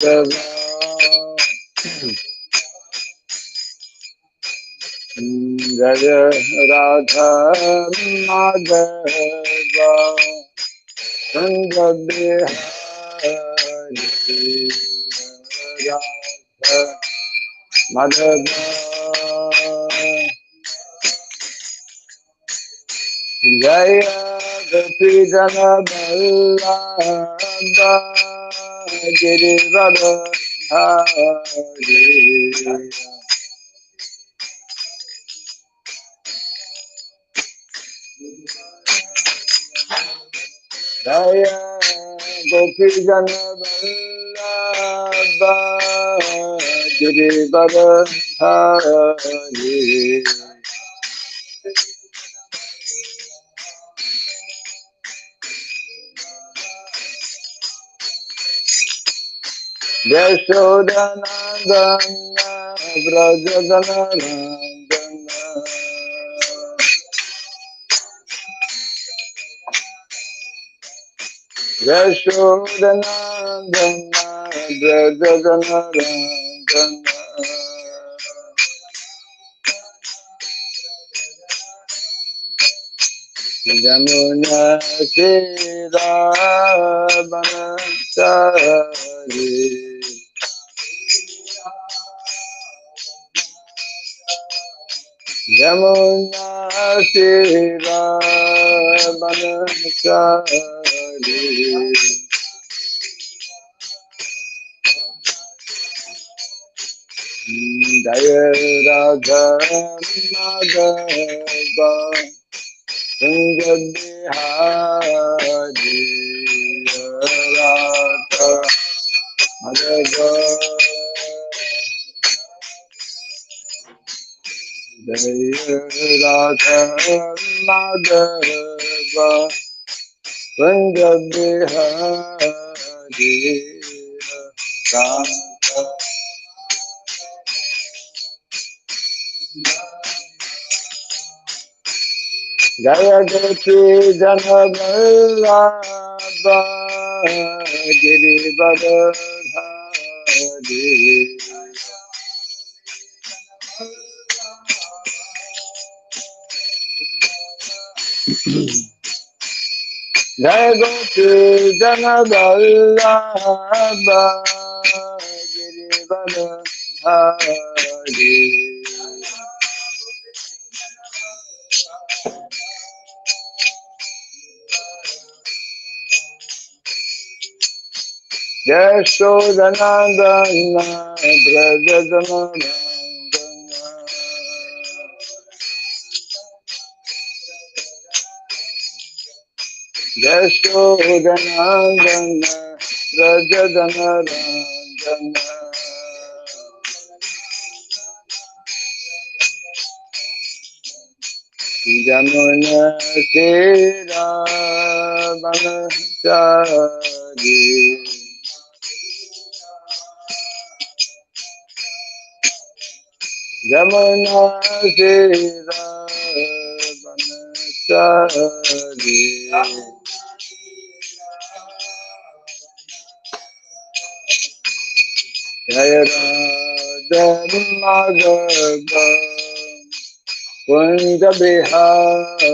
Jaya Radha Madhava Sanga Bihari Radha Madhava Jaya Gopi Jana Vallabha Girivara Hari Jaya Gopi Jana Vallabha Girivara Hari Yashodanandana Vrajadanandana Yashodanandana Vrajadanandana Jamuna Shira Banachari Jamuna Shira Banachari Jaya Radha Madhava Sanga Bihari Radha Madhava Jaya Radha Madhava Sanga Bihari Radha Jaya Gopi Jana Vallabha Girivara Hari Jaya Gopi Jana Vallabha Girivara Hari Yashodanandana Vrajadanandana Yashodanandana Vrajadanandana Jamuna Shira Banachari Jamuna Shira Banachari Jaya Radha Madhava Kunja Bihari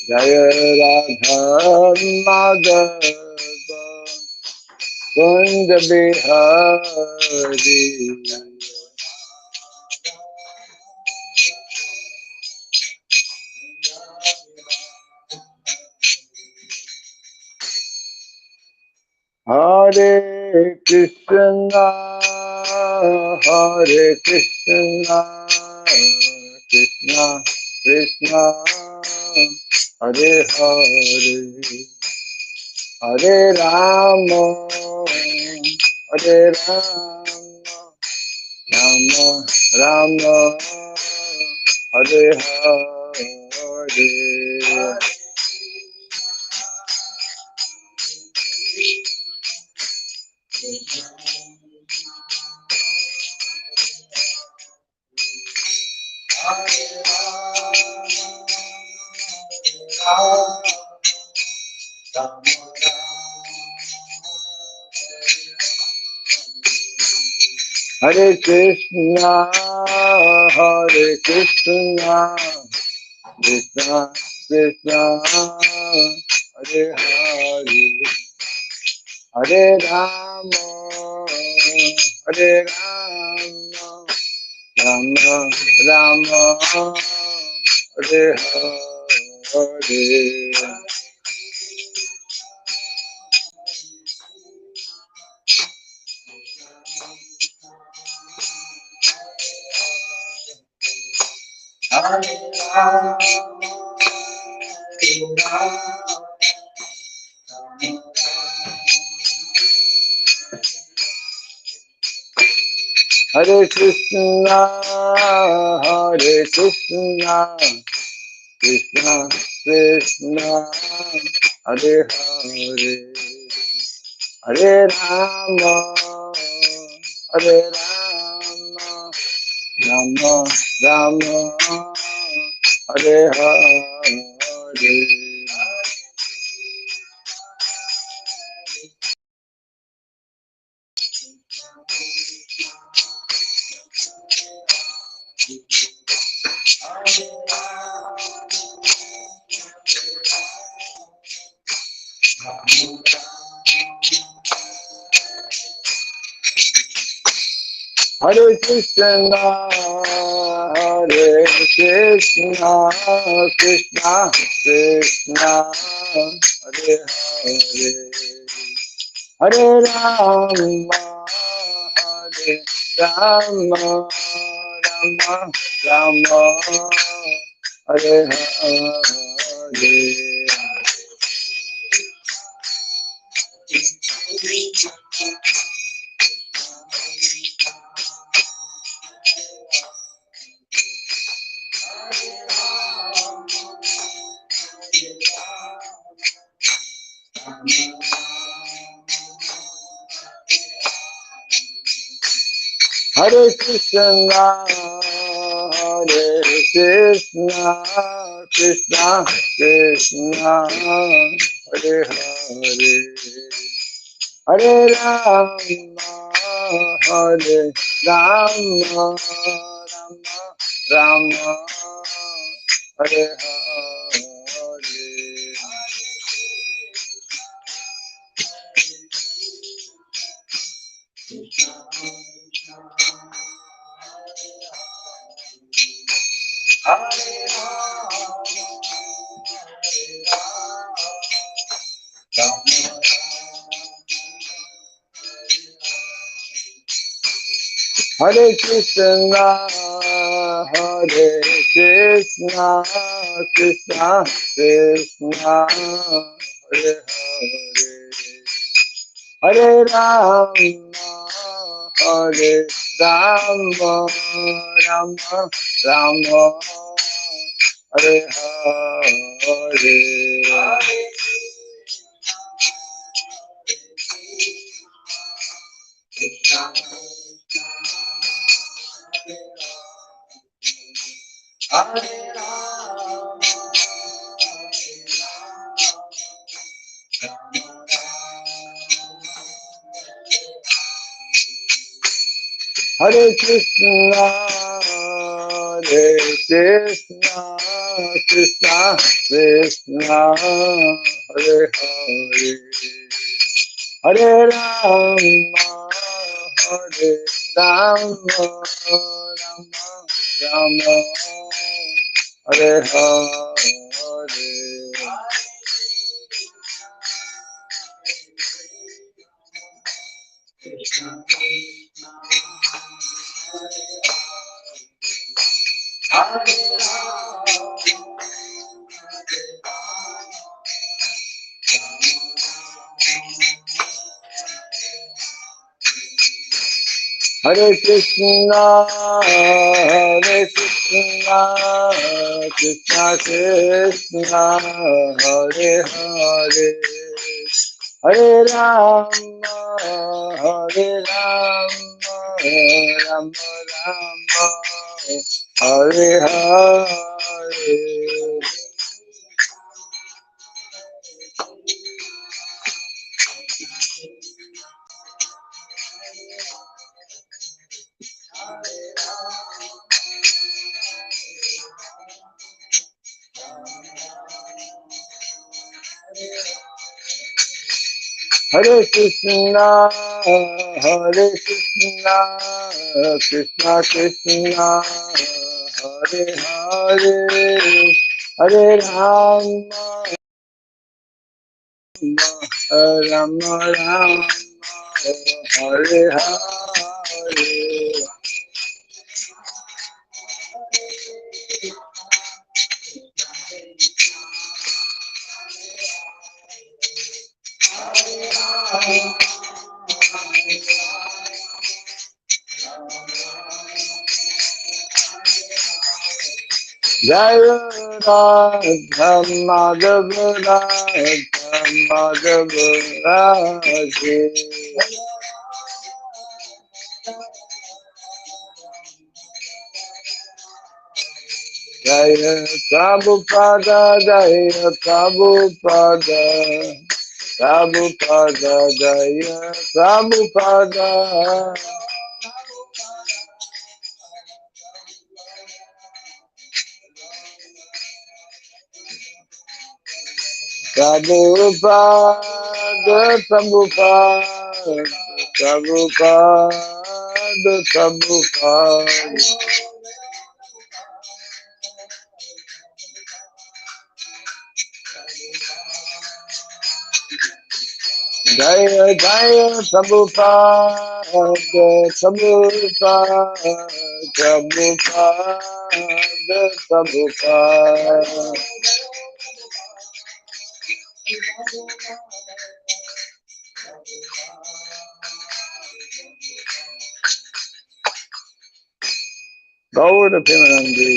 Jaya Radha Madhava Kunja Bihari Hare Krishna Hare Krishna Krishna Krishna Hare Hare Hare Rama Hare Rama Rama Rama Hare Hare Hare Krishna, Hare Krishna, Krishna Krishna, Hare Hare, Hare Rama, Hare Rama, Rama Rama, Hare Hare. Hare Krishna, Hare Krishna, Krishna Krishna, Hare Hare, Hare Rama, Hare Rama, Rama Rama, Hare Hare. Hare Krishna, Hare Krishna, Krishna Krishna, Hare Hare, Hare Rama, Hare Rama, Rama Rama, Hare Hare. Hare Krishna, Hare Krishna, Krishna Krishna, Hare Hare, Hare Rama, Hare Rama, Rama Rama, Hare Hare. Hare Krishna, Hare Krishna, Krishna Krishna, Hare Hare, Hare Rama, Hare Rama, Rama Rama, Hare Hare. Hare Krishna, Hare Krishna, Krishna Krishna, Hare Hare, Hare Rama, Hare Rama, Rama Rama, Hare Hare. Hare Krishna, Hare Krishna, Krishna Krishna, Hare Hare, Hare Rama, Hare Rama, Rama Rama, Hare Hare. Hare Krishna, Hare Krishna, Krishna Krishna, Hare Hare, Hare Rama, Rama Rama, Hare Hare. Jaya Radha Madhava Radha Madhava Radhe. Jaya Prabhupada, Jaya Prabhupada, Prabhupada, Jaya Prabhupada. Prabhupada, Prabhupada, Prabhupada, Prabhupada. Jaya Jaya Prabhupada, Prabhupada, Prabhupada, Prabhupada. Gaura Pimanandi,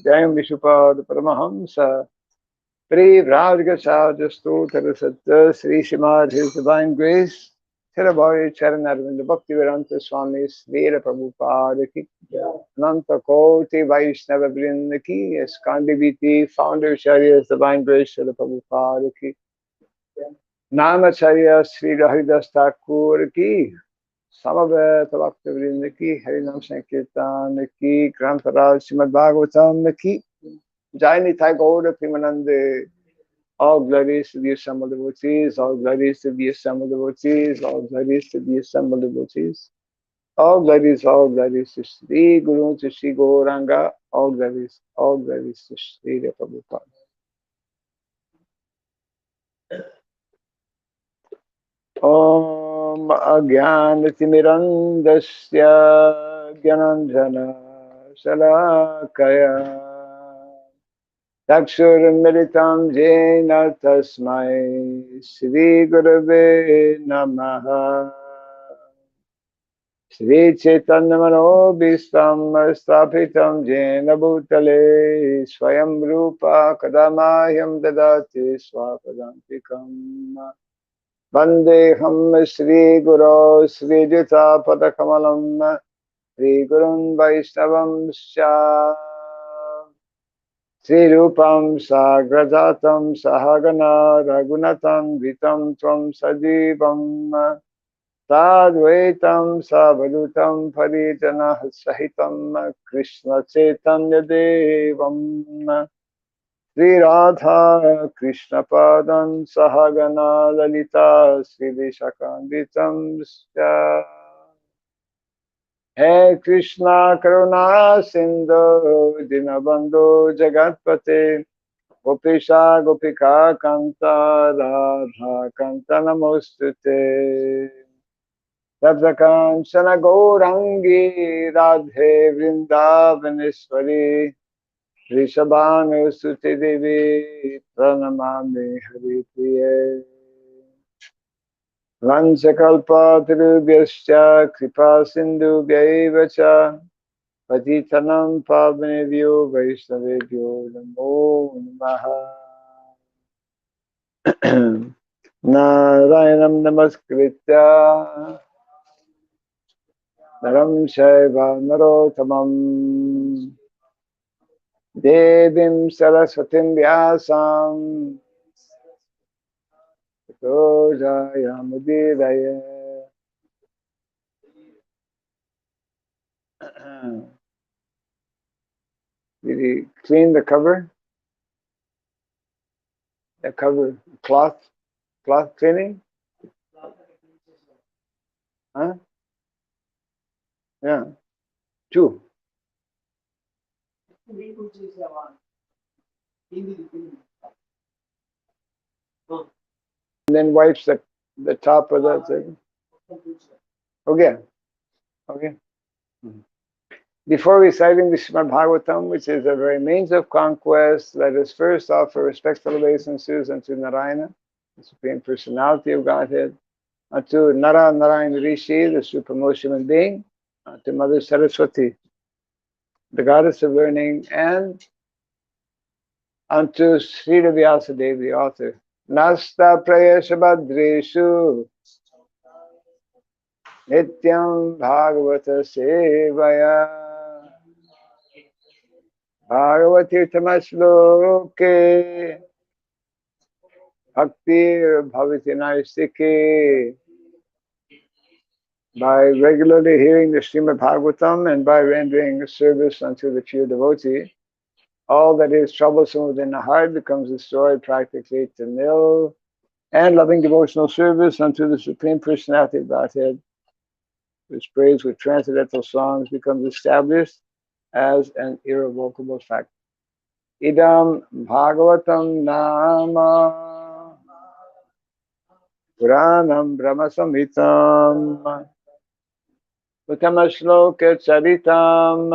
Jayam Vishupad Paramahamsa, Pri Vraja Sadhya Stotra Satya, Sri Srimad, His Divine Grace, Thirabhari Charan Arvind Bhakti Vedanta Swami, Svera Prabhupada Ki, Ananta Koti Vaishnava Vrinda Ki, Skandiviti, Founder Charya's Divine Grace, Srila Prabhupada Ki, Namacharya Sri Haridas Thakur Ki, Samaveta Bhakti Vrinda Ki, Harinam Sankirtan Ki, Grantaraj Srimad Bhagavatam Ki, Jai Nitai Gaura Pimanande. All glories to the assembled devotees, all glories to the assembled devotees, all glories to the assembled devotees. All glories to Sri Guru, to Sri Gauranga, all glories to Sri Prabhupada. Om Agyanatimirandasya Gyananjana Salakaya Takshurmilitam Jena Tasmai Sri Gurave Namaha Sri Chaitanya Manobhistam Sthapitam Jena Bhutale Swayam Rupa Kadamayam Dadati Swapadantikam Vandeham Sri Guru Sri Jita Padakamalam Sri Gurun Vaishnavam Sya Sri Rupam Sagrajatam Sahagana Raghunatam Vitam Tvam Sajivam Sadvaitam Savadutam Parijana Sahitam Krishna Chaitanya Devam Sri Radha Krishna Padam Sahagana Lalita Sri Vishakanditam Hey Krishna Karuna Sindhu Dinabandhu Jagatpate Gopisha Gopika Kanta Radha Kanta Namostute Sabdakanchana Gaurangi Radhe Vrindavaneshwari Rishabhanu Suti Devi Pranamami Hari Priye Vanchakalpa Tirubhyascha Kripa Sindhubhyaiva Cha Patitanam Pavanebhyo Vaishnavebhyo Namo Namaha Narayanam Namaskritya Naram Shaiva Narottamam Devim Saraswatim Vyasam Tato Jayamudidaya. Did he clean the cover? a cover cloth cleaning. Huh? Yeah, two. And then wipes the top of that thing. Okay. Okay. Before reciting the Srimad Bhagavatam, which is a very means of conquest, let us first offer respectful obeisances unto Narayana, the Supreme Personality of Godhead, unto Nara Narayana Rishi, the supreme human being, unto Mother Saraswati, the goddess of learning, and unto Sridham Vyasadeva, the author. Nasta prayasha badreshu nityam bhagavata sevaya bhagavati tamasloke bhakti bhavati naistike. By regularly hearing the Srimad Bhagavatam and by rendering service unto the pure devotee, all that is troublesome within the heart becomes destroyed practically to nil, and loving devotional service unto the Supreme Personality of Godhead, which prays with transcendental songs, becomes established as an irrevocable fact. Idam Bhagavatam Nama Puranam Brahma Samhitam Uttama-shloka Charitam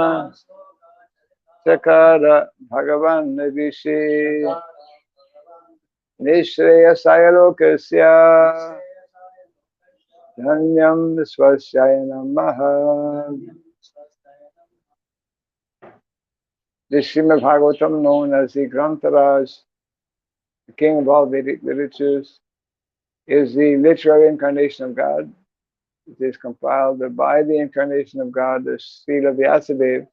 Chakara Bhagavan Rishi Nishreyasaya Lokasya Dhanyam Swasyaya Namaha. The Srimad Bhagavatam, known as the Grantaraj, the king of all Vedic literatures, is the literary incarnation of God. It is compiled by the incarnation of God, the Srila Vyasadeva.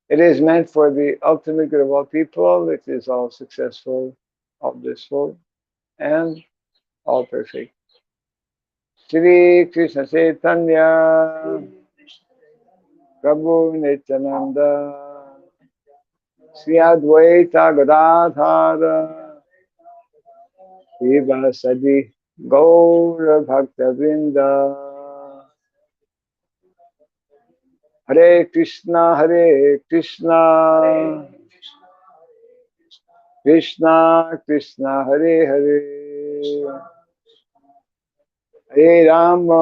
It is meant for the ultimate good of all people. It is all successful, all blissful, and all perfect. Shri Krishna Chaitanya Prabhu Nityananda Sri Advaita Gadadhara Srivasadi Gaura Bhakta Vrinda. Hare Krishna, Krishna Krishna, Hare Hare, Hare Rama,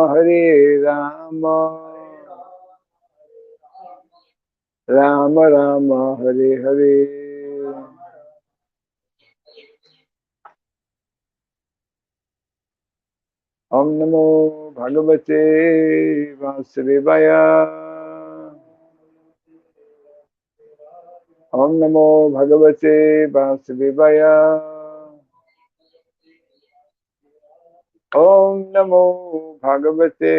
Rama Rama, Hare Hare. Om Namo Bhagavate Vasudevaya. Om Namo Bhagavate Vasudevaya. Om Namo Bhagavate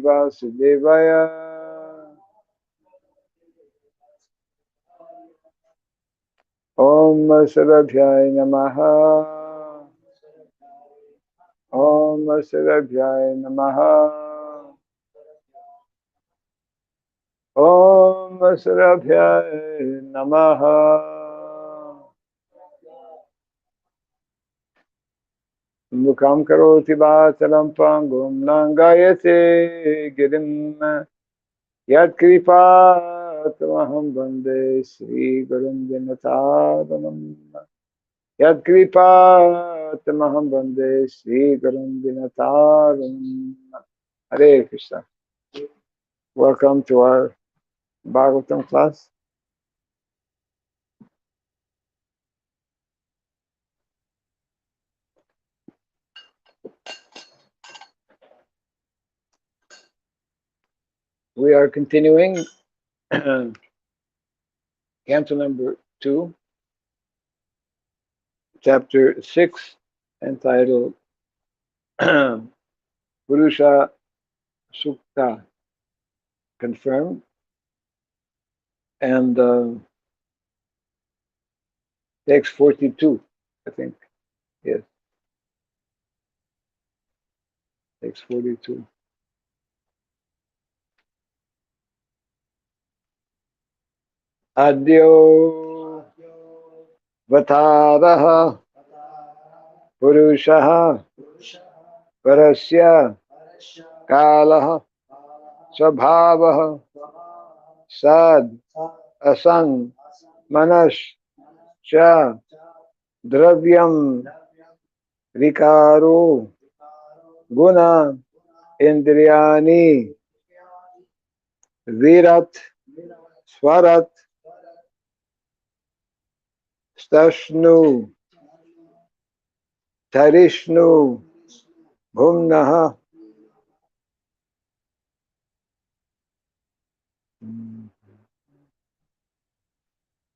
Vasudevaya. Om Sarabhyaya Namaha. Om Sarabhyaya Namaha. Om Sarabhyaya Namaha. Mukam karoti vācalam pangum langayate girim yat kripa tamaham bande Sri Gurum Dinataranam. Yat kripa tamaham bande Sri Gurum Dinataranam. Hare Krishna. Welcome to our Bhagavatam class. We are continuing canto number 2, chapter 6, entitled Purusha Sukta, confirmed, and text 42, I think. Yes, text 42. Adyo Vataraha Purusha Parasya Kala Svabhava Sad Asan Manas Cha Dravyam Vikaro Guna Indriyani Virat Swarat Stashnu Tarishnu Bhumnaha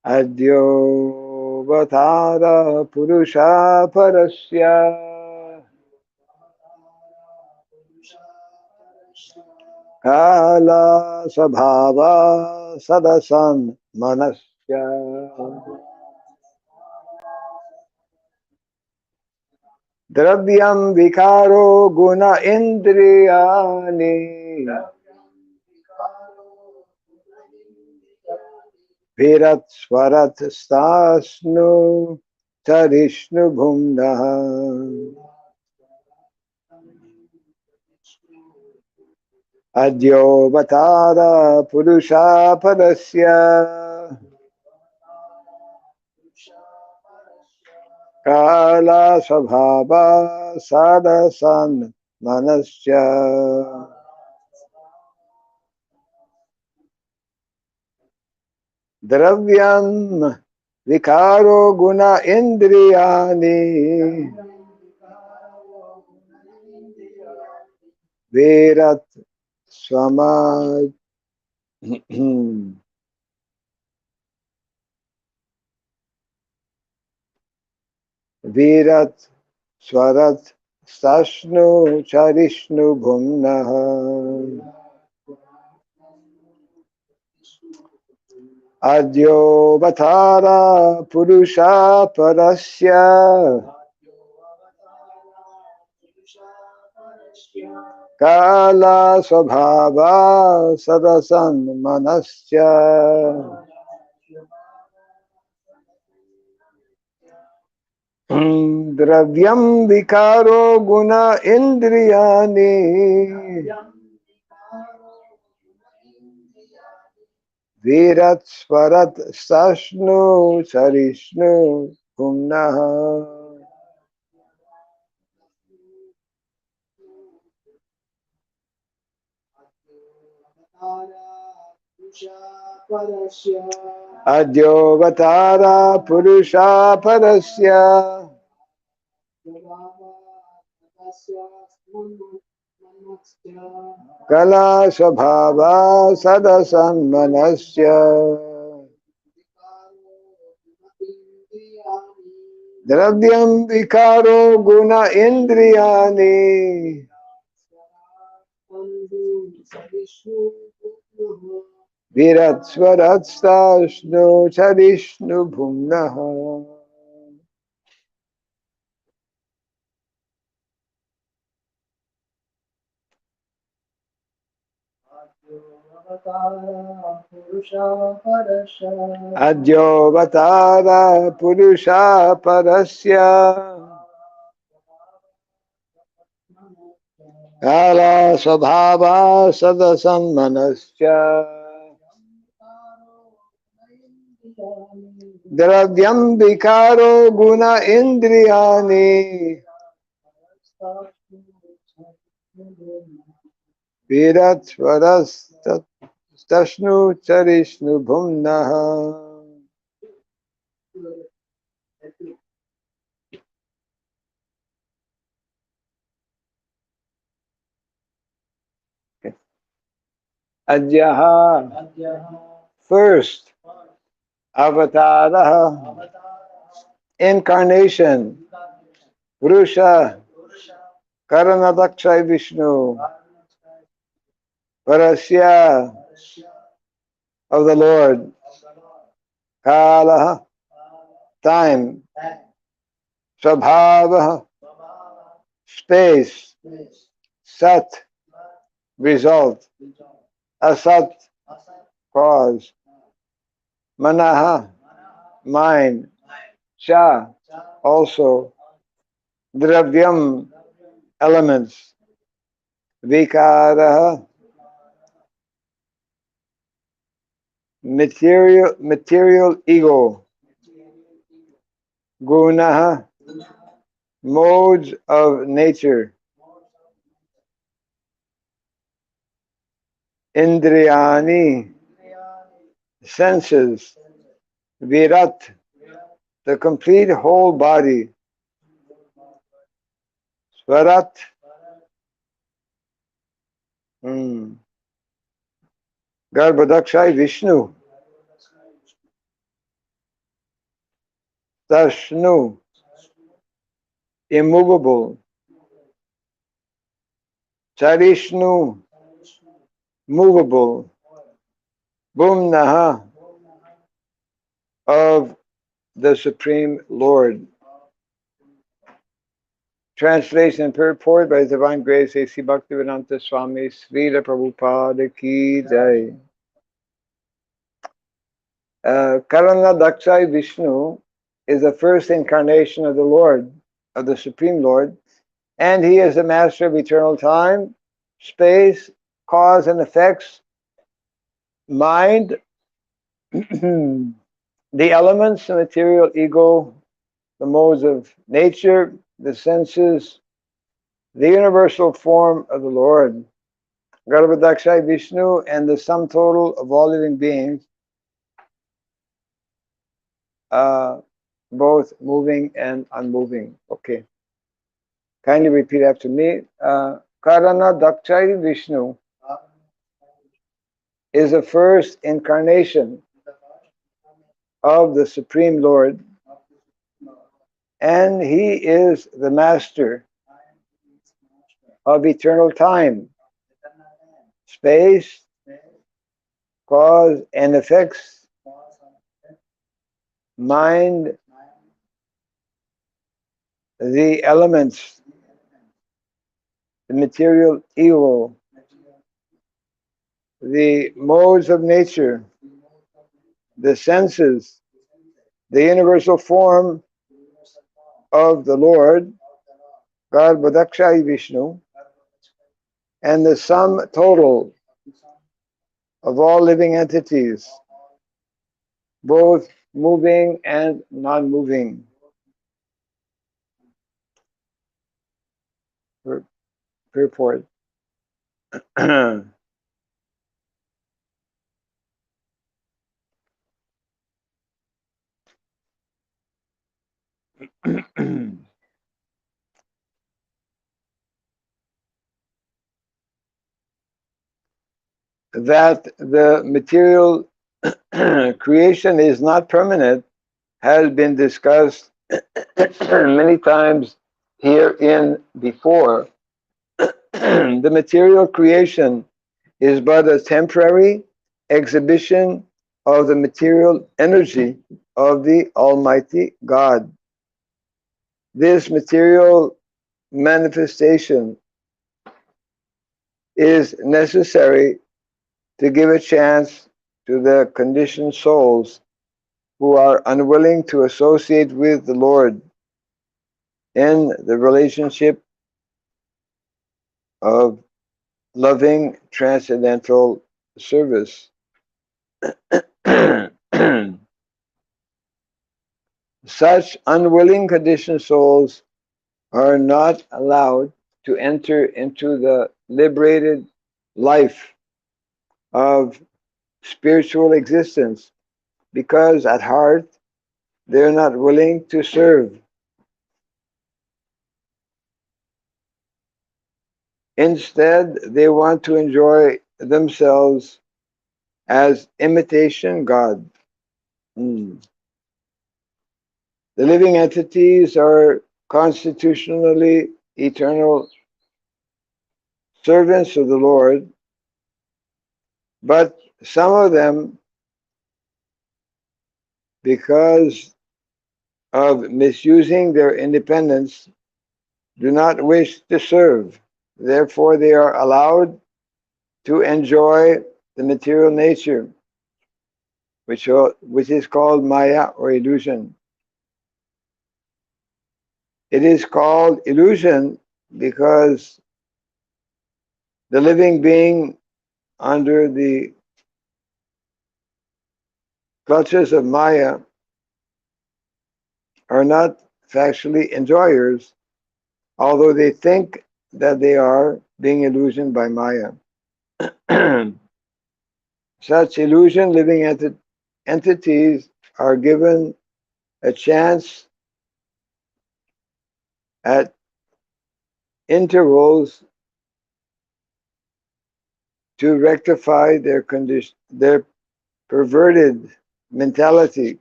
Adyo Vatara Purusha Parasya Kala Sabhava Sadasan Manasya Dravyam Vikaro Guna Indriyani Virat Swarat Stasnu Tarishnu Bhumnaha Adyo Vatara Purusha Parasya Kala Svabhava Sadasan Manasya Dravyam Vikaro Guna Indriyani Virat Swamad Virat Swarat Stashnu Charishnu Bhumnaha Adyo Vatara Purusha Parasya Kala Svabhava Sadasan Manasya Dravyam Vikaro Guna Indriyani Virat Swarat Stashnu Charishnu Bhumnaha Adyo Vatara Purusha Parasya Kala Svabhava Sadasan Manasya Dravyam Vikaro Guna Indriyani Virat Swarat Stashnu Charishnu Bhumnaha Adyo Vatara Purusha Parasya Kala Svabhava Sadasan Manasya Dravyam Vikaro Guna Indriyani Virat Swaras Stashnu Charishnu Bhumnaha Adyaha first Avatara incarnation Purusha Karanadakshay Vishnu Parasya of the Lord Kala time Svabhava space Sat result Asat cause Manaha mind Cha also dravyam, elements, vikaraha, material ego, gunaha, modes of nature, indriyani, senses, virat, the complete whole body, swarat, Garbhodakshai Vishnu, Tashnu, immovable, Charishnu, movable, Bhumnaha, of the Supreme Lord. Translation and purport by His Divine Grace A.C. Bhaktivedanta Swami Srila Prabhupada Ki Jai. Karana Dakshai Vishnu is the first incarnation of the Lord, of the Supreme Lord, and he is the master of eternal time, space, cause and effects, mind, the elements, the material ego, the modes of nature, the senses, the universal form of the Lord, Garbhodakshai Vishnu, and the sum total of all living beings, both moving and unmoving. Okay. Kindly repeat after me. Karana Dakshai Vishnu is the first incarnation of the Supreme Lord, and he is the master of eternal time, space, cause and effects, mind, the elements, the material ego, the modes of nature, the senses, the universal form of the Lord, Garbhodakshai Vishnu, and the sum total of all living entities, both moving and non-moving. Purport. That the material creation is not permanent has been discussed many times herein before. The material creation is but a temporary exhibition of the material energy of the Almighty God. This material manifestation is necessary to give a chance to the conditioned souls who are unwilling to associate with the Lord in the relationship of loving transcendental service. Such unwilling conditioned souls are not allowed to enter into the liberated life of spiritual existence because at heart they're not willing to serve. Instead, they want to enjoy themselves as imitation God. The living entities are constitutionally eternal servants of the Lord, but some of them, because of misusing their independence, do not wish to serve. Therefore, they are allowed to enjoy the material nature, which is called Maya or illusion. It is called illusion because the living being under the clutches of Maya are not factually enjoyers, although they think that they are being illusioned by Maya. Such illusion living entities are given a chance at intervals to rectify their perverted mentality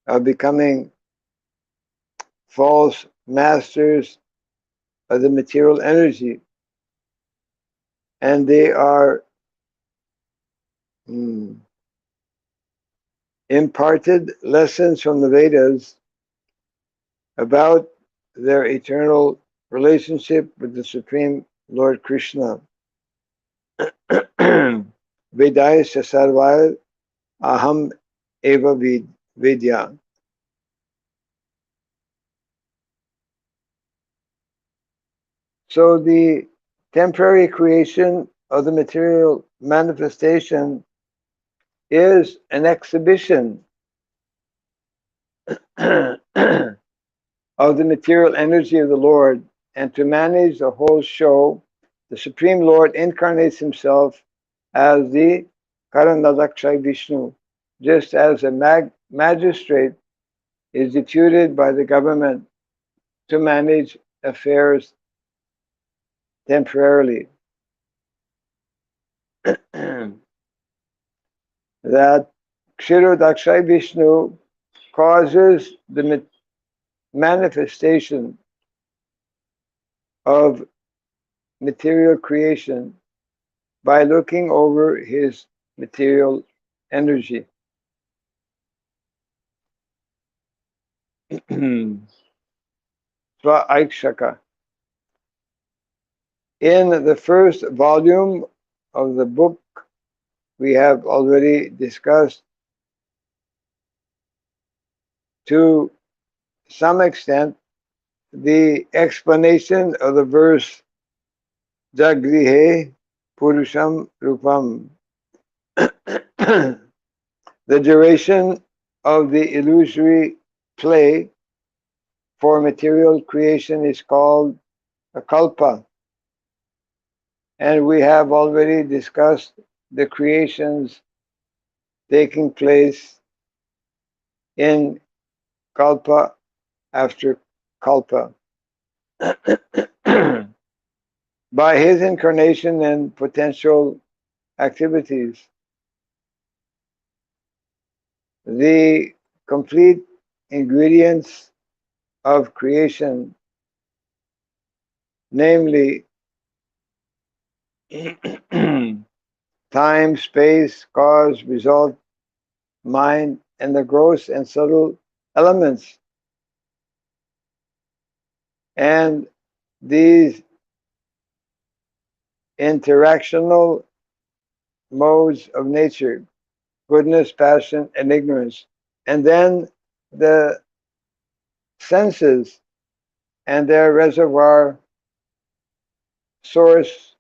of becoming false masters of the material energy, and they are imparted lessons from the Vedas about their eternal relationship with the Supreme Lord Krishna. Vedaya Sarvaya Aham Eva Vidya. So the temporary creation of the material manifestation is an exhibition of the material energy of the Lord, and to manage the whole show, the Supreme Lord incarnates himself as the Karanadakshay Vishnu, just as a magistrate is deputed by the government to manage affairs temporarily. That Kshirodakshay Vishnu causes the manifestation of material creation by looking over his material energy. Sva-aikshaka. In the first volume of the book, we have already discussed to some extent the explanation of the verse Jagrihe Purusham Rupam. The duration of the illusory play for material creation is called a kalpa. And we have already discussed the creations taking place in kalpa after kalpa. By his incarnation and potential activities. The complete ingredients of creation, namely time, space, cause, result, mind, and the gross and subtle elements. And these interactional modes of nature, goodness, passion, and ignorance. And then the senses and their reservoir source,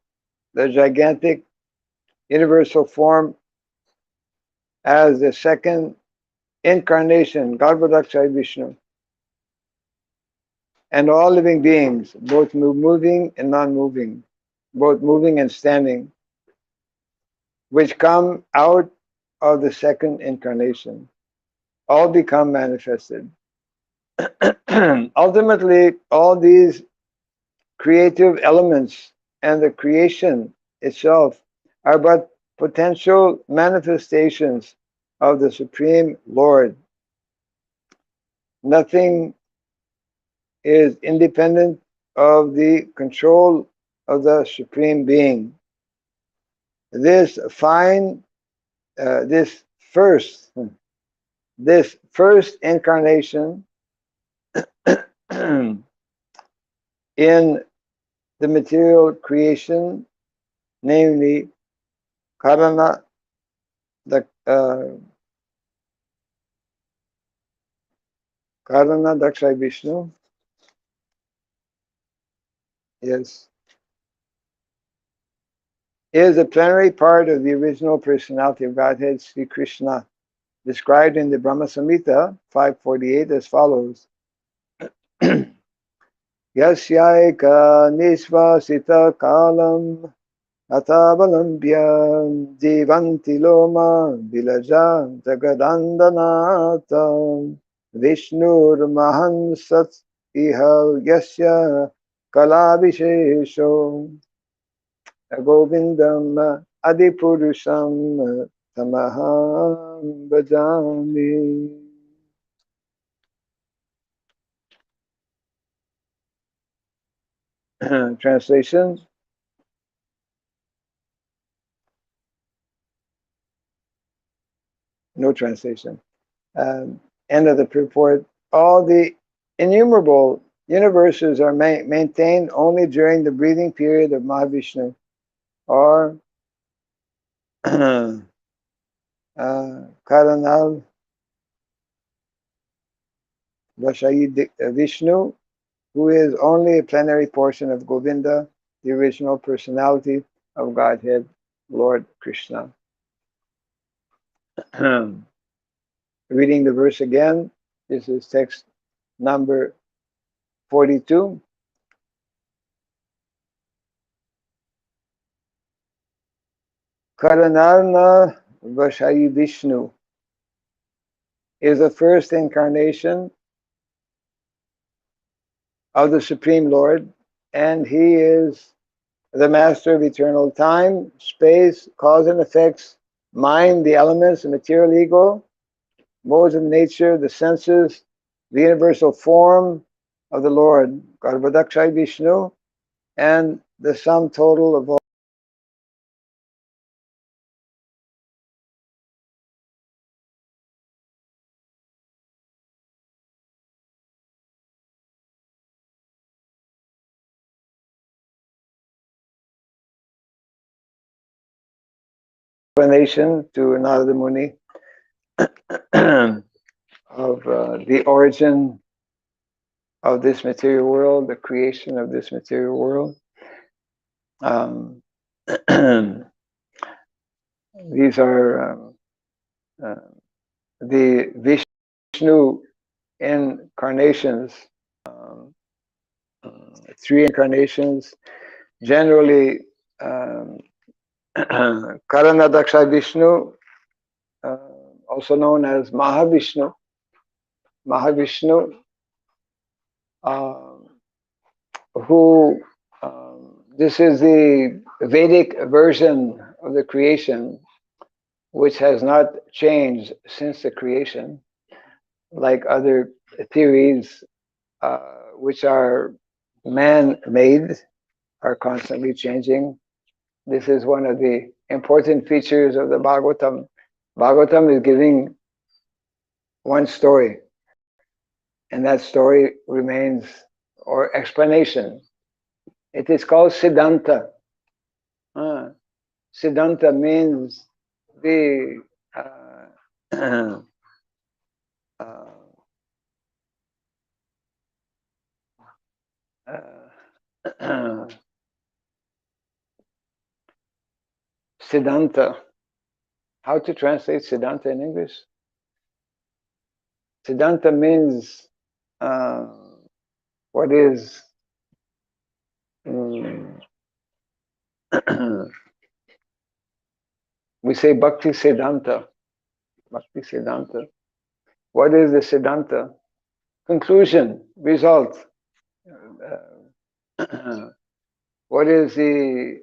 the gigantic universal form as the second incarnation, Garbhodakshay Vishnu. And all living beings, both moving and non-moving, both moving and standing, which come out of the second incarnation, all become manifested. Ultimately, all these creative elements and the creation itself are but potential manifestations of the Supreme Lord. Nothing is independent of the control of the Supreme Being. This first incarnation in the material creation, namely Karana, the Karana Dakshay Vishnu, is a plenary part of the original personality of Godhead, Sri Krishna, described in the Brahma Samhita 548 as follows. Yasyaika nisvasita kalam atavalambya jivanti loma vilaja jagadandanata Vishnur mahansat iha yasya kalabhishesho Govindam Adipurusham Tamaham Bhajami. Translation. No translation. End of the purport. All the innumerable universes are maintained only during the breathing period of Mahavishnu, or Karanal Vashayi Vishnu, who is only a plenary portion of Govinda, the original personality of Godhead, Lord Krishna. Reading the verse again, this is text number 42. Karanarna Vashayi Vishnu is the first incarnation of the Supreme Lord, and he is the master of eternal time, space, cause and effects, mind, the elements, the material ego, modes of nature, the senses, the universal form of the Lord, Garbhadakshay Vishnu, and the sum total of all explanation to Narada Muni of the origin of this material world, the creation of this material world. These are the Vishnu incarnations, 3 incarnations, generally Karanadaksha Vishnu, also known as Mahavishnu. Mahavishnu, who this is the Vedic version of the creation, which has not changed since the creation, like other theories which are man-made, are constantly changing. This is one of the important features of the Bhagavatam. Bhagavatam is giving one story, and that story remains, or explanation. It is called Siddhanta. Siddhanta means the Siddhanta. How to translate Siddhanta in English? Siddhanta means what is we say Bhakti Siddhanta. Bhakti Siddhanta. What is the Siddhanta? Conclusion, result. What is the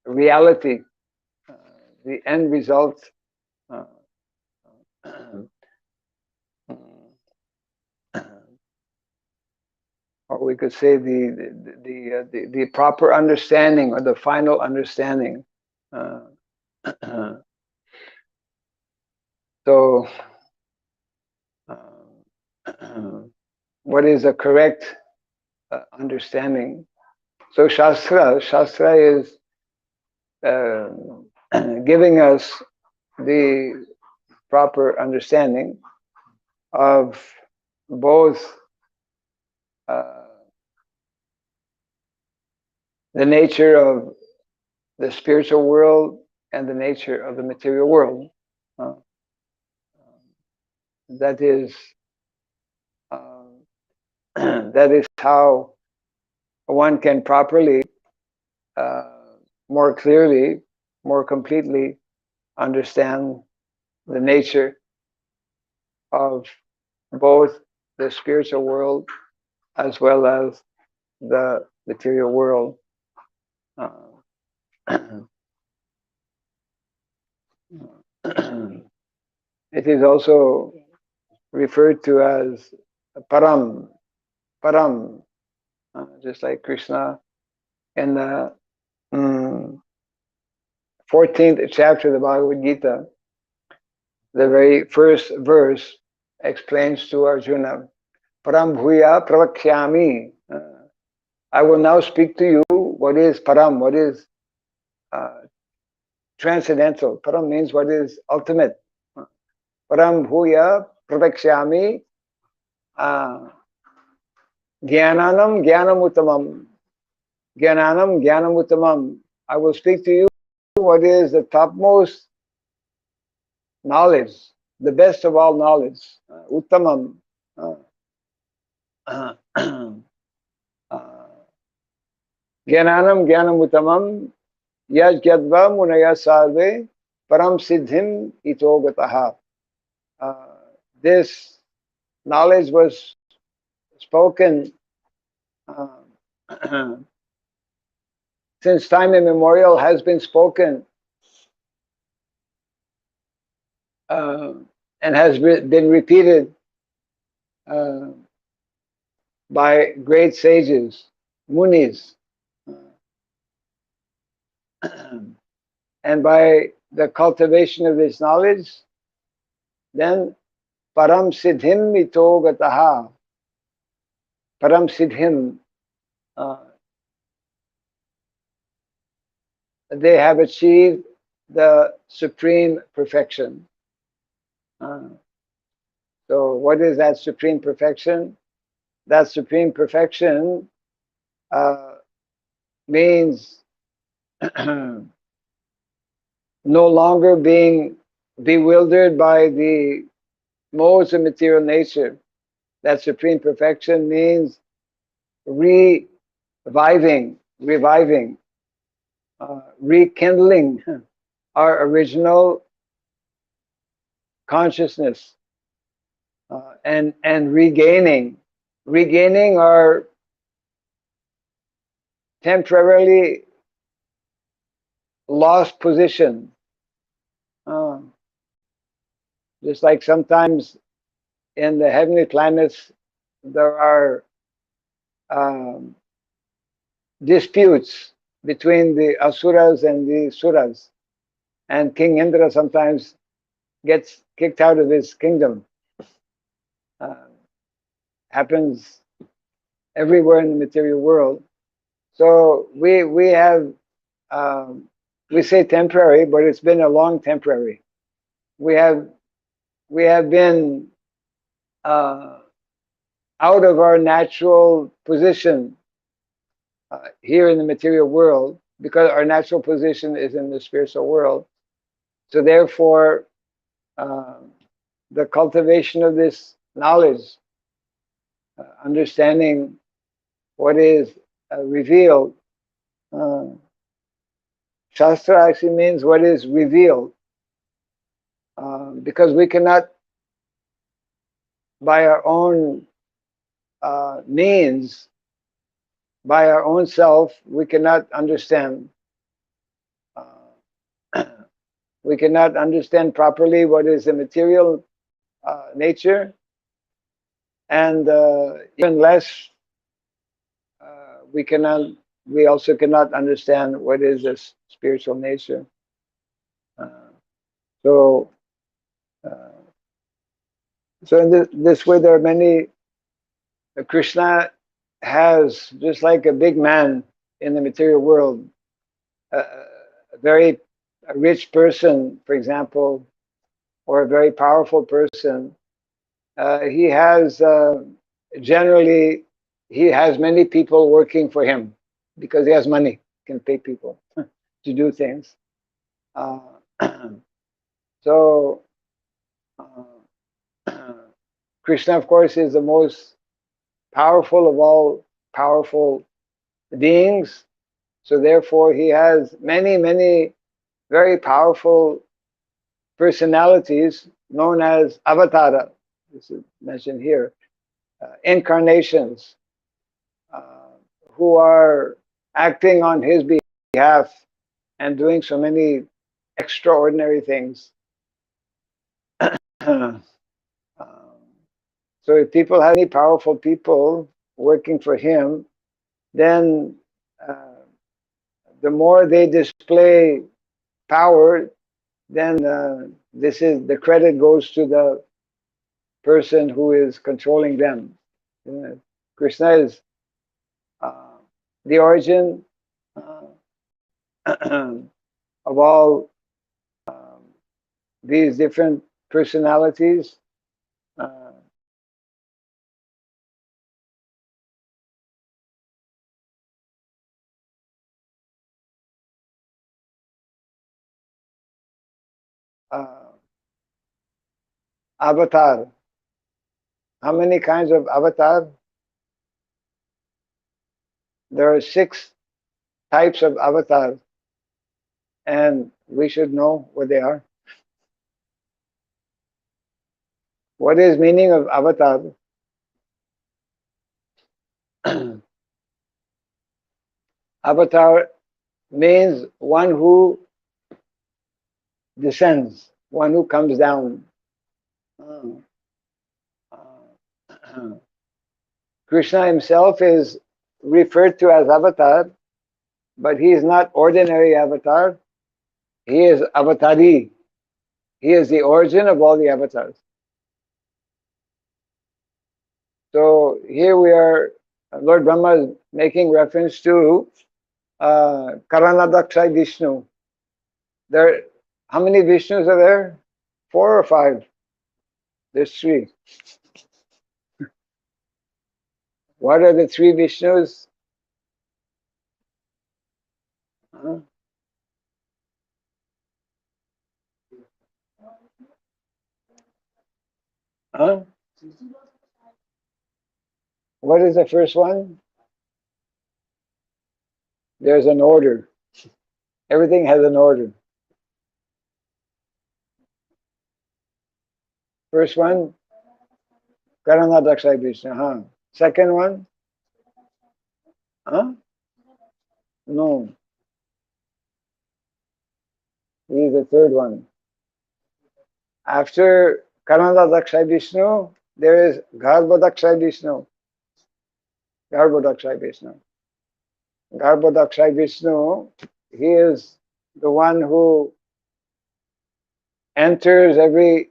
reality, the end result? Or we could say the proper understanding, or the final understanding. So, what is a correct understanding? So Shastra is giving us the proper understanding of both the nature of the spiritual world and the nature of the material world. Uh, that is that is how one can properly, more clearly, more completely understand the nature of both the spiritual world as well as the material world. It is also referred to as param, param, just like Krishna in the 14th chapter of the Bhagavad Gita. The very first verse explains to Arjuna, param bhuya pravakhyami. I will now speak to you what is param, what is transcendental. Param means what is ultimate. Param bhuya pravakhyami jnananam jnanam jnanam. I will speak to you what is the topmost knowledge, the best of all knowledge, uttamam. Jnanam jnanam yajgyadva munaya sarve param siddhim itogataha. This knowledge was spoken since time immemorial, has been spoken and has been repeated by great sages, munis, and by the cultivation of this knowledge, then param siddhim mitogataha, param siddhim, they have achieved the supreme perfection. So what is that supreme perfection? That supreme perfection means no longer being bewildered by the modes of material nature. That supreme perfection means reviving, rekindling our original consciousness, and regaining our temporarily lost position. Just like sometimes in the heavenly planets there are disputes between the asuras and the suras, and King Indra sometimes gets kicked out of his kingdom. Happens everywhere in the material world. So we have we say temporary, but it's been a long temporary. We have been out of our natural position here in the material world, because our natural position is in the spiritual world. So therefore, the cultivation of this knowledge, understanding what is revealed, Shastra actually means what is revealed, because we cannot, by our own means, by our own self, we cannot understand. We cannot understand properly what is the material nature, and even less, we also cannot understand what is this spiritual nature. So in this way, there are many. Krishna has, just like a big man in the material world, a very rich person, for example, or a very powerful person, he has generally he has many people working for him because he has money. can pay people to do things. So Krishna, of course, is the most powerful of all powerful beings. So therefore, he has many, many very powerful personalities known as avatara. This is mentioned here. Incarnations who are acting on his behalf and doing so many extraordinary things. So if people have any powerful people working for him, then the more they display power, then the credit goes to the person who is controlling them. Krishna is the origin of all these different personalities. Avatar. How many kinds of avatar? There are 6 types of avatar, and we should know what they are. What is meaning of avatar? Avatar means one who descends, one who comes down. Krishna himself is referred to as avatar, but he is not ordinary avatar. He is avatari. He is the origin of all the avatars. So here we are, Lord Brahma is making reference to Karanadaksha Vishnu. How many Vishnus are there? 4 or 5? There's 3. What are the 3 Vishnus? Huh? Huh? What is the first one? There's an order. Everything has an order. First one, Karanadaksha Vishnu. Huh? Second one? Huh? No. He is the third one. After Karanadaksha Vishnu, there is Garbhodaksha Vishnu. Garbhodaksha Vishnu. Garbhodaksha Vishnu, he is the one who enters every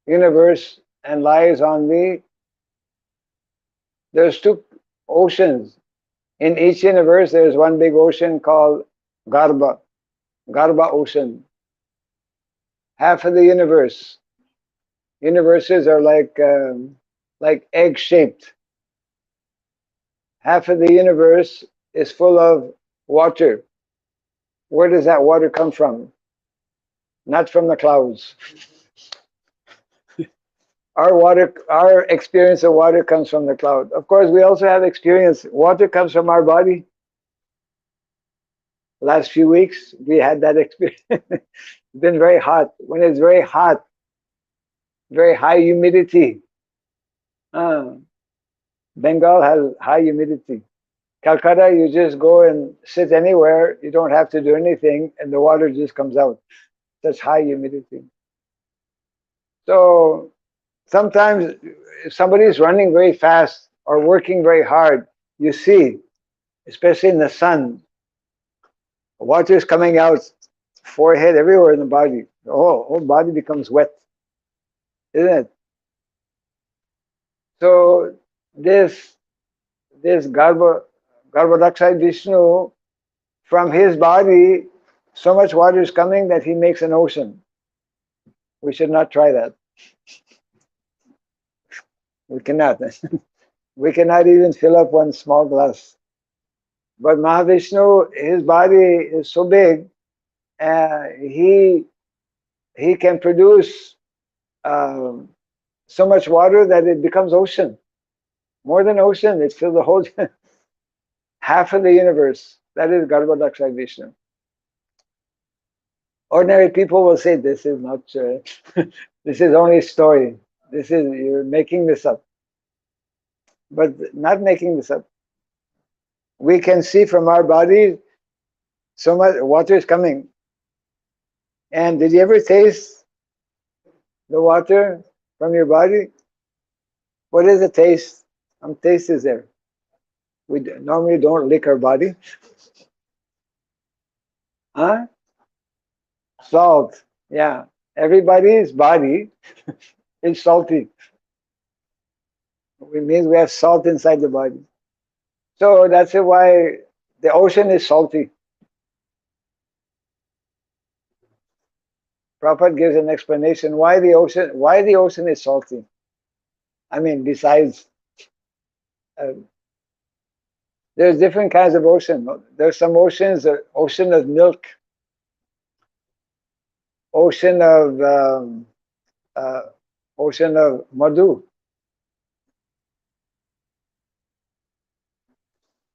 universe and lies on there's 2 oceans. In each universe, there's one big ocean called Garbha ocean. Half of the universes are like egg-shaped. Half of the universe is full of water. Where does that water come from? Not from the clouds. Our experience of water comes from the cloud. Of course, we also have experience. Water comes from our body. Last few weeks, we had that experience. It's been very hot. When it's very hot, very high humidity. Bengal has high humidity. Calcutta, you just go and sit anywhere. You don't have to do anything, and the water just comes out. Such high humidity. So sometimes if somebody is running very fast or working very hard, you see, especially in the sun, water is coming out, forehead, everywhere in the body. The whole body becomes wet, isn't it? So this Garbhodaksha Vishnu, from his body, so much water is coming that he makes an ocean. We should not try that. We cannot. We cannot even fill up one small glass. But Mahavishnu, his body is so big, he can produce so much water that it becomes ocean. More than ocean, it fills the whole half of the universe. That is Garbhodakshaya Vishnu. Ordinary people will say this is not this is only a story. You're making this up. But not making this up. We can see from our body so much water is coming. And did you ever taste the water from your body? What is the taste? Taste is there. We normally don't lick our body. Huh? Salt. Yeah. Everybody's body is salty. It means we have salt inside the body. So that's why the ocean is salty. Prabhupada gives an explanation why the ocean is salty. I mean, besides, there's different kinds of ocean. There's some oceans, ocean of milk, ocean of madhu.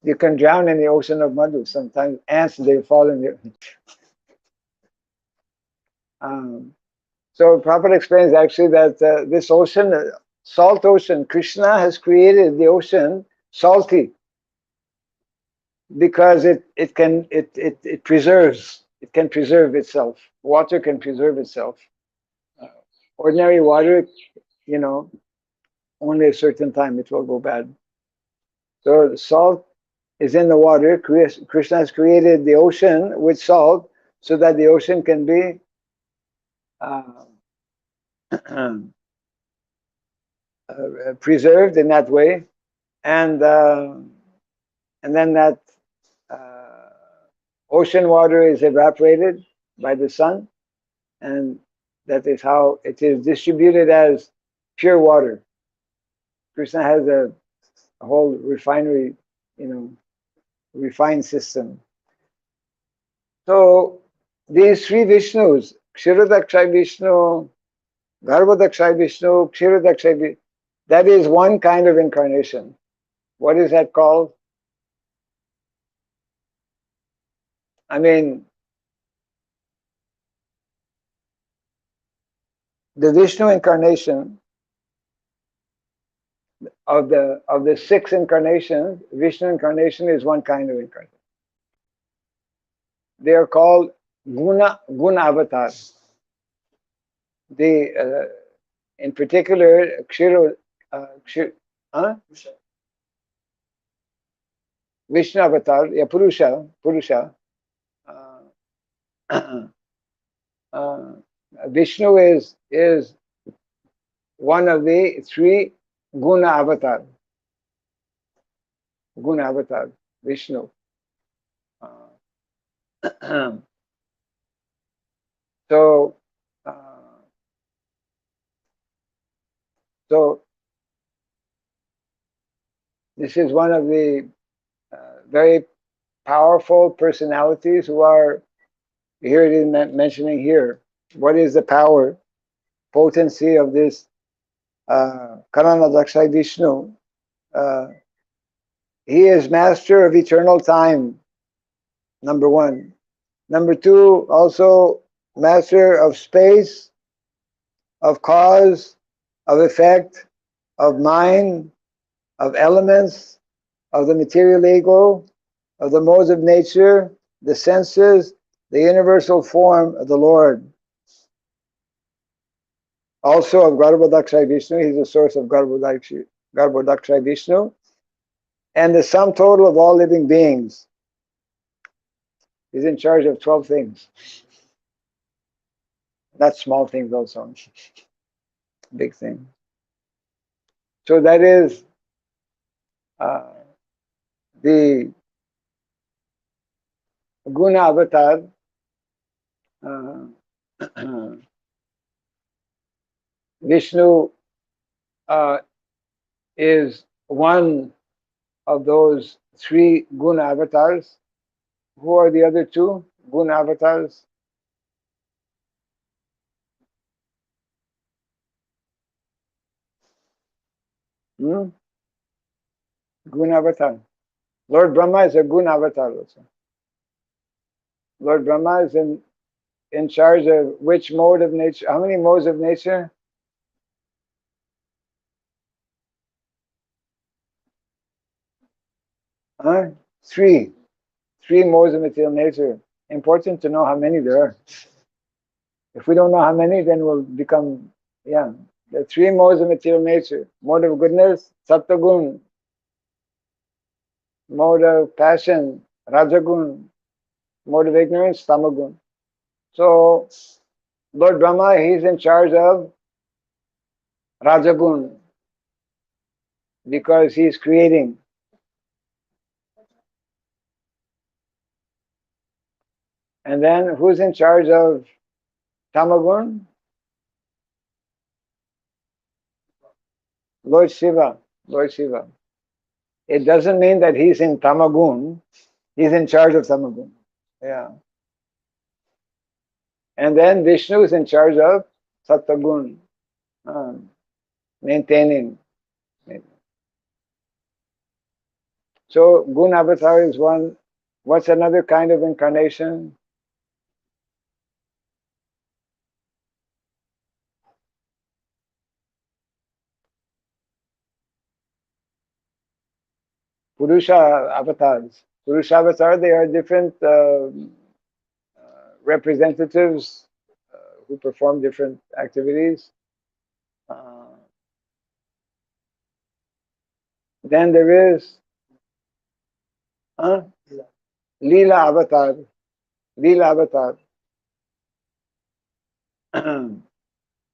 You can drown in the ocean of madhu. Sometimes ants, they fall in there. So Prabhupada explains actually that this ocean, salt ocean, Krishna has created the ocean salty because it preserves. It can preserve itself. Water can preserve itself. Ordinary water, only a certain time it will go bad. So the salt is in the water. Krishna has created the ocean with salt so that the ocean can be preserved in that way, and then that ocean water is evaporated by the sun, and that is how it is distributed as pure water. Krishna has a whole refinery, refined system. So these three Vishnus, Kshirodakshaya Vishnu, Garbhodakshaya Vishnu, Kshirodakshaya Vishnu, that is one kind of incarnation. What is that called? I mean, the Vishnu incarnation of the 6 incarnations, Vishnu incarnation is one kind of incarnation. They are called guna avatar. In particular, Vishnu avatar, Purusha. Vishnu is one of the 3 guna avatar. Guna avatar, Vishnu. So this is one of the very powerful personalities who are here. It is mentioning here. What is the power, potency of this Karanadakshay Vishnu? He is master of eternal time, number 1. Number 2, also master of space, of cause, of effect, of mind, of elements, of the material ego, of the modes of nature, the senses, the universal form of the Lord. Also of Garbhodakshaya Vishnu, he's the source of Garbhodakshaya Vishnu, and the sum total of all living beings. He's in charge of 12 things. Not small things also. Big thing. So that is the Guna Avatar. Vishnu is one of those three guna avatars. Who are the other two guna avatars? Hmm? Guna avatar. Lord Brahma is a guna avatar also. Lord Brahma is in charge of which mode of nature? How many modes of nature? Huh? Three. Three modes of material nature. Important to know how many there are. If we don't know how many, then we'll become, yeah. The three modes of material nature. Mode of goodness, sattvagun. Mode of passion, rajagun. Mode of ignorance, tamagun. So, Lord Brahma, he's in charge of rajagun because he's creating. And then who's in charge of tamagun? Lord Shiva. Lord Shiva. It doesn't mean that he's in tamagun. He's in charge of tamagun. Yeah. And then Vishnu is in charge of sattvagun, maintaining. So gun avatar is one. What's another kind of incarnation? Purusha avatars. Purusha avatar, they are different representatives who perform different activities. Uh, then there is Leela avatar. Leela avatar.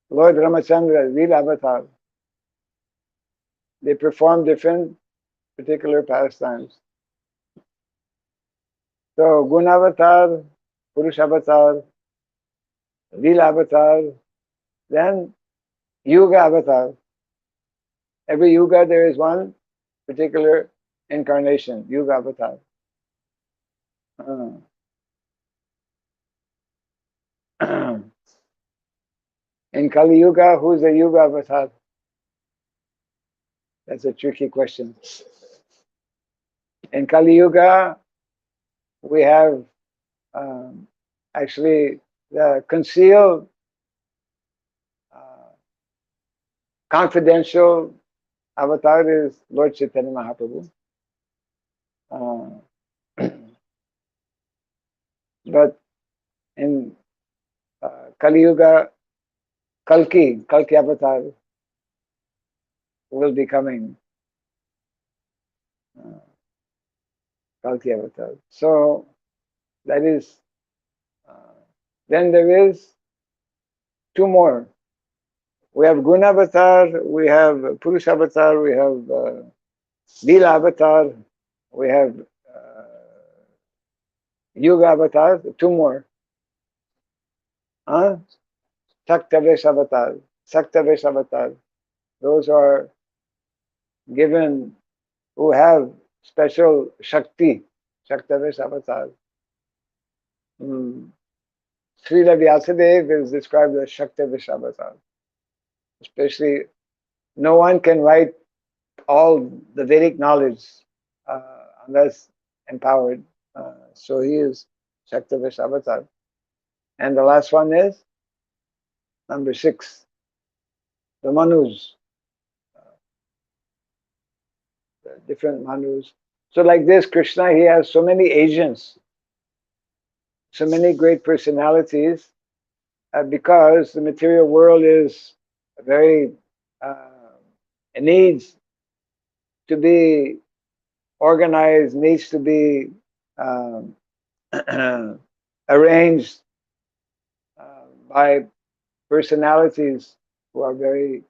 Lord Ramachandra, Leela avatar. They perform different particular pastimes. So Gunavatar, Purusha-avatar, Leela-avatar, then Yuga-avatar. Every Yuga there is one particular incarnation, Yuga-avatar. In Kali Yuga, who's the Yuga-avatar? That's a tricky question. In Kali Yuga, we have actually the concealed, confidential avatar is Lord Chaitanya Mahaprabhu. But in Kali Yuga, Kalki avatar will be coming. Kalki avatar. So that is, then there is two more. We have Guna avatar, we have Purusha avatar, we have Leela avatar, we have Yuga avatar, two more. Huh? Saktavesh avatar. Saktavesh avatar. Those are given who have special Shakti. Saktavesh avatar. Srila Vyasadeva is described as Shaktavesh avatar. Especially, no one can write all the Vedic knowledge unless empowered. So he is Shaktavesh avatar. And the last one is number 6, the Manus, the different Manus. So like this, Krishna, he has so many agents, so many great personalities, because the material world is very, it needs to be organized, needs to be um, arranged by personalities who are very,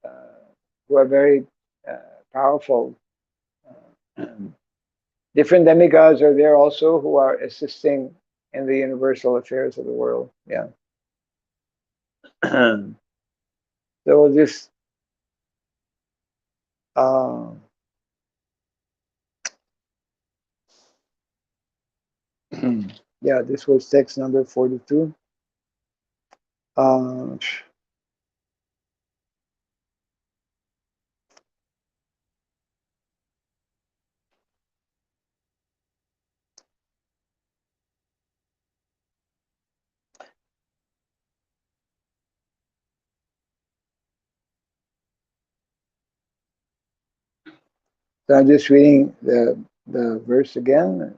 uh, who are very powerful. Different demigods are there also who are assisting in the universal affairs of the world. Yeah. So this Yeah, this was text number 42. So I'm just reading the verse again.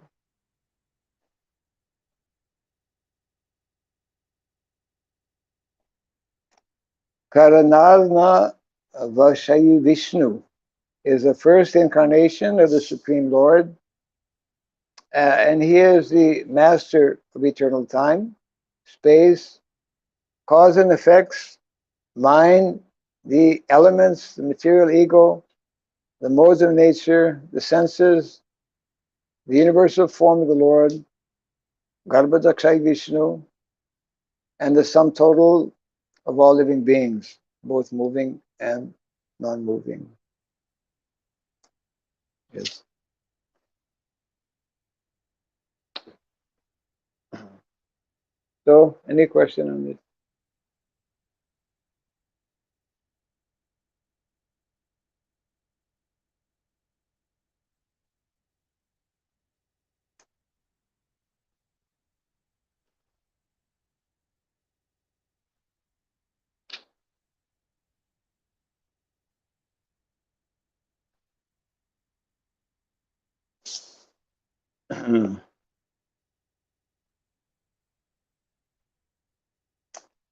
Karanarna Vashayi Vishnu is the first incarnation of the Supreme Lord, and he is the master of eternal time, space, cause and effects, mind, the elements, the material ego, the modes of nature, the senses, the universal form of the Lord, Garbhadakshay Vishnu, and the sum total of all living beings, both moving and non-moving. Yes. So, any question on this?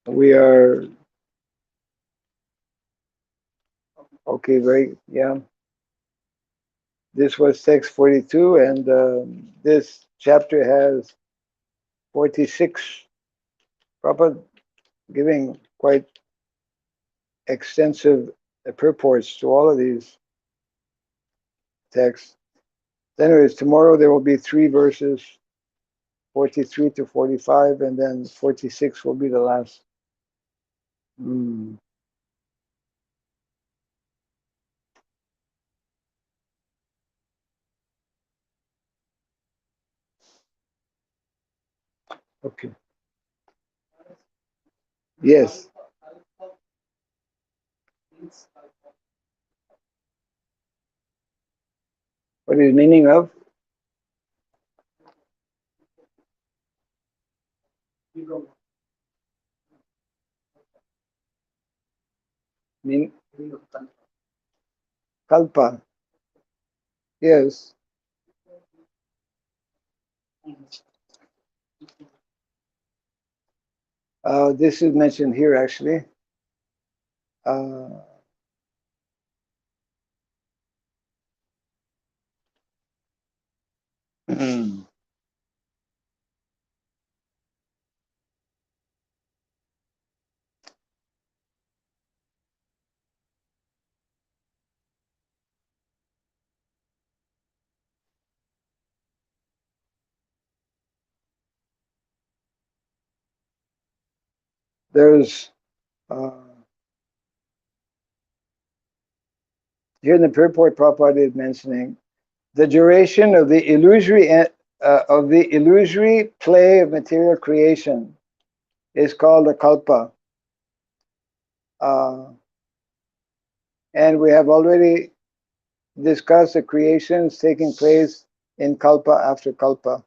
We are okay. Very yeah. This was text 42, and this chapter has 46. Prabhupada giving quite extensive purports to all of these texts. Anyways, tomorrow there will be 3 verses, 43 to 45, and then 46 will be the last. Okay. Yes. What is the meaning of? Mean kalpa. Yes. This is mentioned here actually. There's here in the purport Prabhupada is mentioning the duration of the illusory play of material creation is called a kalpa, and we have already discussed the creations taking place in kalpa after kalpa.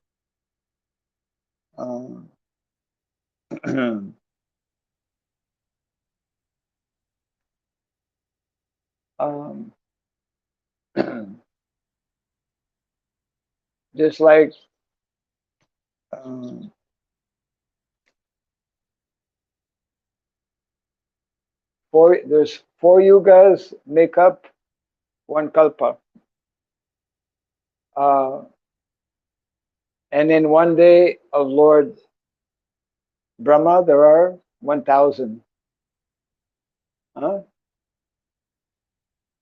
Just like there's 4 yugas make up 1 kalpa, and in 1 day of Lord Brahma there are 1,000.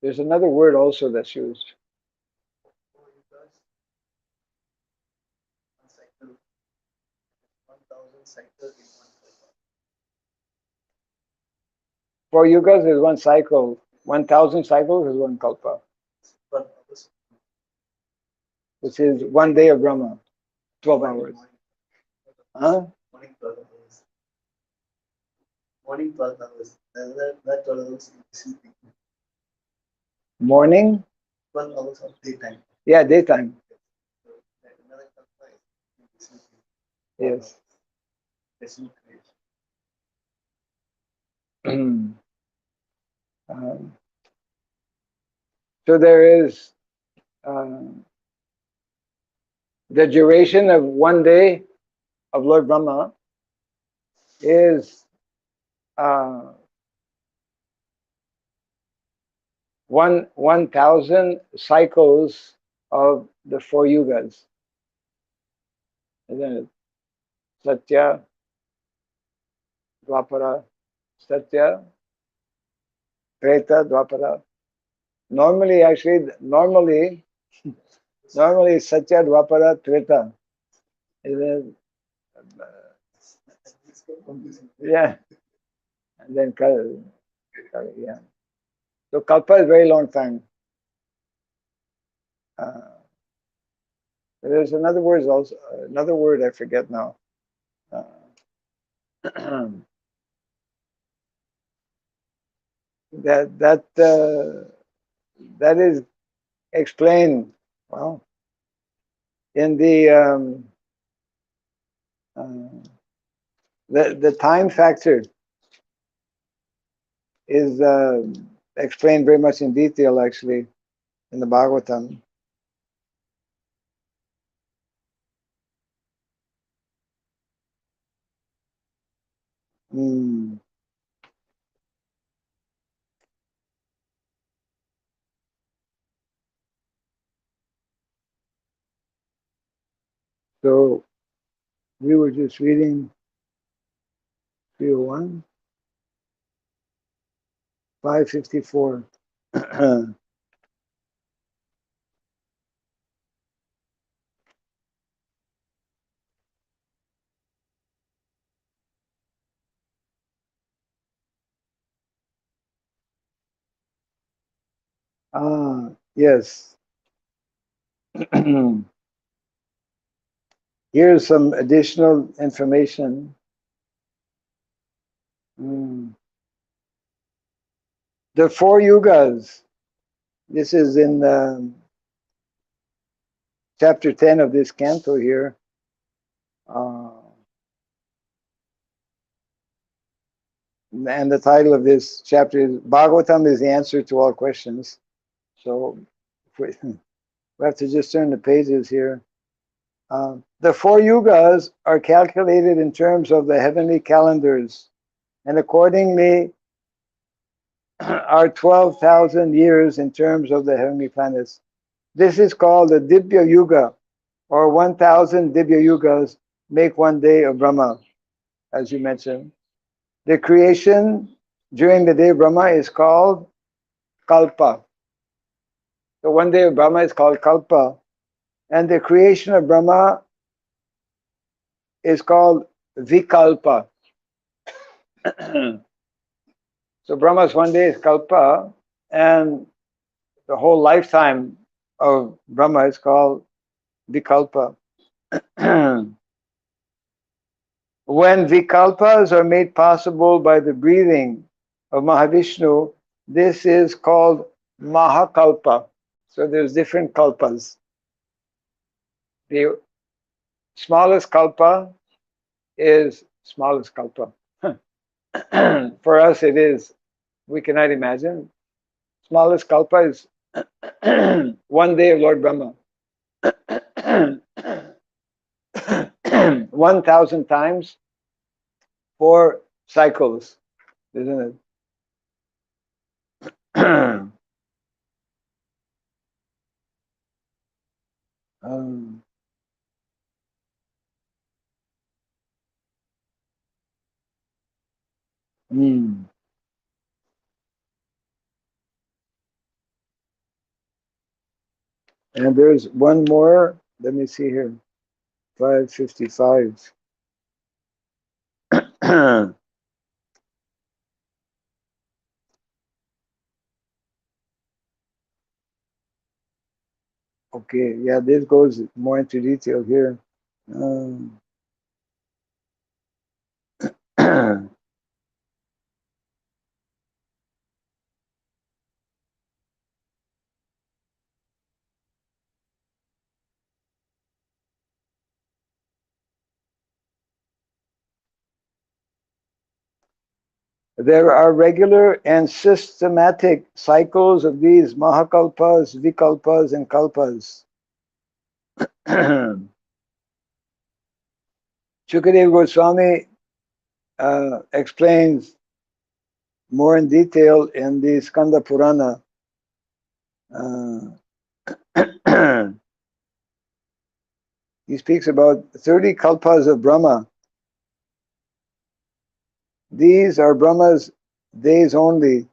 There's another word also that's used. 4 yugas is 1 cycle. 1,000 cycles is 1 kalpa, which is 1 day of Brahma, 12 hours. Huh? Morning 12 hours. Morning 12 hours. That 12 hours is sleeping. Morning? 12 hours of daytime. Yeah, daytime. So that another kalpa is sleeping. Yes. There's no creation. Um, so there is the duration of one day of Lord Brahma is uh, 1,000 cycles of the four yugas, isn't it? Satya, Dwapara, Satya, Treta, Dwapara. Normally, Satya, Dwapara, Treta. Isn't it? It's confusing. Yeah, and then yeah. So Kalpa is a very long time. Uh, there's another word also. Another word I forget now. Uh, that is explained well in uh, the time factor is explained very much in detail actually in the Bhagavatam. Mm. So we were just reading 301, 554. Yes. Here's some additional information. Mm. The four yugas. This is in chapter 10 of this canto here. Uh, and the title of this chapter is Bhagavatam is the answer to all questions. So we have to just turn the pages here. The four yugas are calculated in terms of the heavenly calendars, and accordingly are 12,000 years in terms of the heavenly planets. This is called the Dibya Yuga, or 1,000 Dibya Yugas make one day of Brahma, as you mentioned. The creation during the day of Brahma is called Kalpa. So one day of Brahma is called Kalpa, and the creation of Brahma is called Vikalpa. So Brahma's one day is Kalpa, and the whole lifetime of Brahma is called Vikalpa. When Vikalpas are made possible by the breathing of Mahavishnu, this is called Mahakalpa. So there's different kalpas. The smallest kalpa is smallest kalpa. For us, it is, we cannot imagine. Smallest kalpa is one day of Lord Brahma. 1,000 times 4 cycles, isn't it? um, mm. And there's one more. Let me see here. 555. Okay, yeah, this goes more into detail here. Um, There are regular and systematic cycles of these mahakalpas, vikalpas, and kalpas. Shukadev Goswami explains more in detail in the Skanda Purana. He speaks about 30 kalpas of Brahma. These are Brahma's days only.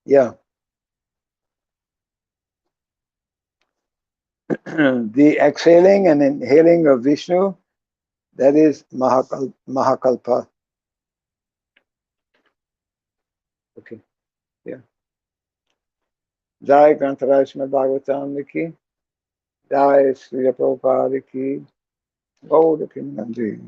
Yeah. The exhaling and inhaling of Vishnu, that is Mahakalpa. Okay. Yeah. Jai Grantaraj Srimad Bhagavatam ki. Jai Srila Prabhupada ki. Gaur Nandi.